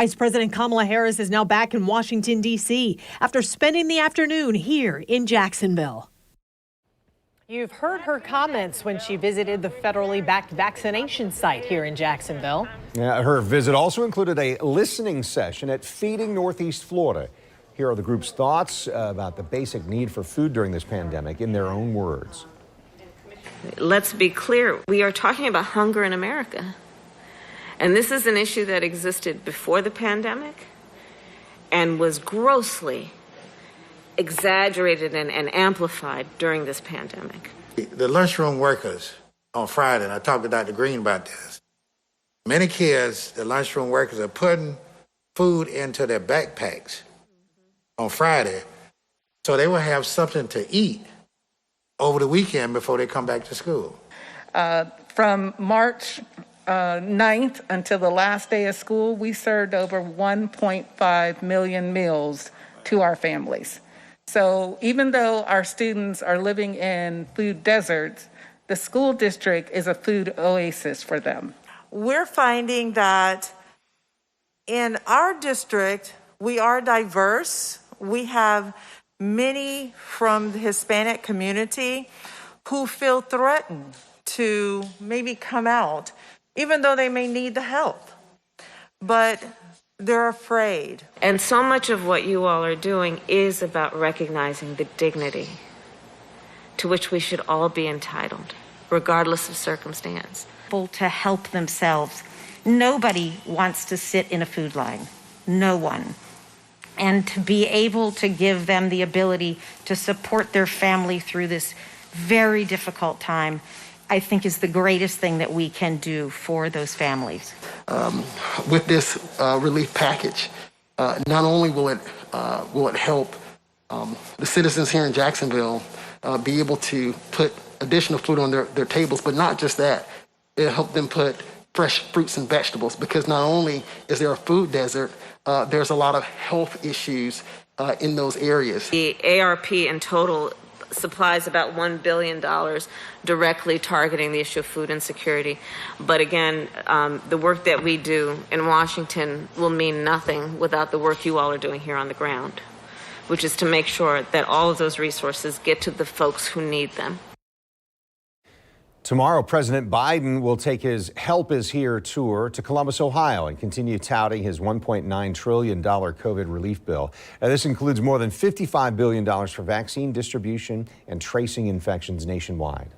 Vice President Kamala Harris is now back in Washington, D.C. after spending the afternoon here in Jacksonville. You've heard her comments when she visited the federally backed vaccination site here in Jacksonville. Yeah, her visit also included a listening session at Feeding Northeast Florida. Here are the group's thoughts about the basic need for food during this pandemic in their own words. Let's be clear, we are talking about hunger in America. And this is an issue that existed before the pandemic and was grossly exaggerated and amplified during this pandemic. The lunchroom workers on Friday, and I talked to Dr. Green about this, many kids, the lunchroom workers are putting food into their backpacks on Friday so they will have something to eat over the weekend before they come back to school. From March 9th until the last day of school, we served over 1.5 million meals to our families. So even though our students are living in food deserts, the school district is a food oasis for them. We're finding that in our district, we are diverse. We have many from the Hispanic community who feel threatened to maybe come out, even though they may need the help, but they're afraid. And so much of what you all are doing is about recognizing the dignity to which we should all be entitled, regardless of circumstance. To help themselves. Nobody wants to sit in a food line. No one. And to be able to give them the ability to support their family through this very difficult time, I think is the greatest thing that we can do for those families. With this relief package, not only will it help the citizens here in Jacksonville be able to put additional food on their tables, but not just that, it'll help them put fresh fruits and vegetables, because not only is there a food desert, there's a lot of health issues in those areas. The ARP in total supplies about $1 billion directly targeting the issue of food insecurity. But again, the work that we do in Washington will mean nothing without the work you all are doing here on the ground, which is to make sure that all of those resources get to the folks who need them. Tomorrow, President Biden will take his Help Is Here tour to Columbus, Ohio, and continue touting his $1.9 trillion COVID relief bill. Now, this includes more than $55 billion for vaccine distribution and tracing infections nationwide.